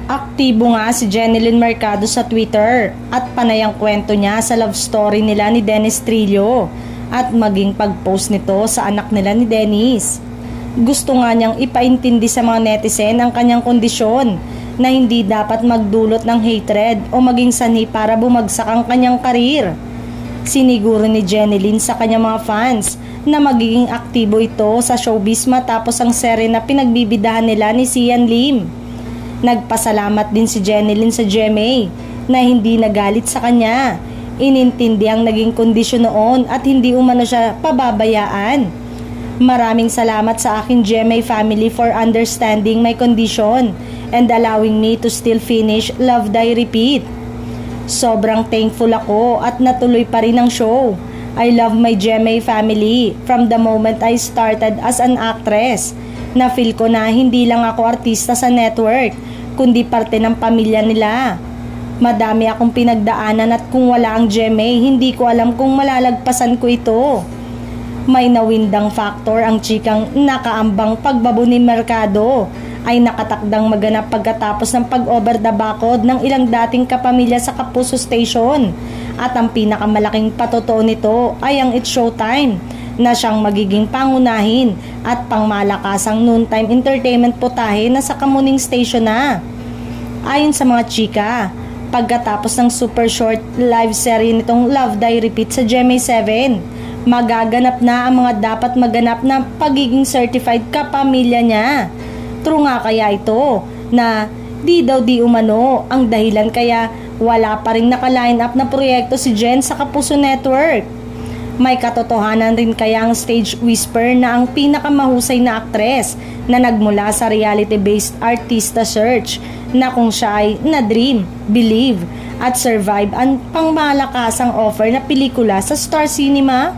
Aktibo nga si Jenilyn Mercado sa Twitter at panay ang kwento niya sa love story nila ni Dennis Trillo at maging pag-post nito sa anak nila ni Dennis. Gusto nga niyang ipaintindi sa mga netizen ang kanyang kondisyon na hindi dapat magdulot ng hatred o maging sanhi para bumagsak ang kanyang karir. Siniguro ni Jenilyn sa kanyang mga fans na magiging aktibo ito sa showbiz matapos ang serye na pinagbibidahan nila ni Sian Lim. Nagpasalamat din si Jenilyn sa GMA na hindi nagalit sa kanya. Inintindi ang naging kondisyon noon at hindi umano siya pababayaan. Maraming salamat sa aking GMA family for understanding my condition and allowing me to still finish Love Die Repeat. Sobrang thankful ako at natuloy pa rin ang show. I love my GMA family from the moment I started as an actress. Na-feel ko na hindi lang ako artista sa network, kundi parte ng pamilya nila. Madami akong pinagdaanan at kung wala ang GMA, hindi ko alam kung malalagpasan ko ito. May nawindang factor ang chikang nakaambang pagbabo ni Mercado ay nakatakdang maganap pagkatapos ng pag-over the bakod ng ilang dating kapamilya sa Kapuso Station. At ang pinakamalaking patotoo nito ay ang It's Showtime na siyang magiging pangunahin at pangmalakasang noontime entertainment putahe na sa Kamuning Station na. Ayon sa mga chika, pagkatapos ng super short live series nitong Love Die Repeat sa GMA7, magaganap na ang mga dapat maganap na pagiging certified kapamilya niya. True nga kaya ito na di daw di umano ang dahilan kaya wala pa rin naka-line up na proyekto si Jen sa Kapuso Network? May katotohanan rin kaya ang stage whisper na ang pinakamahusay na aktres na nagmula sa reality-based artista search na kung siya ay na-dream, believe at survive ang pangmalakasang offer na pelikula sa Star Cinema?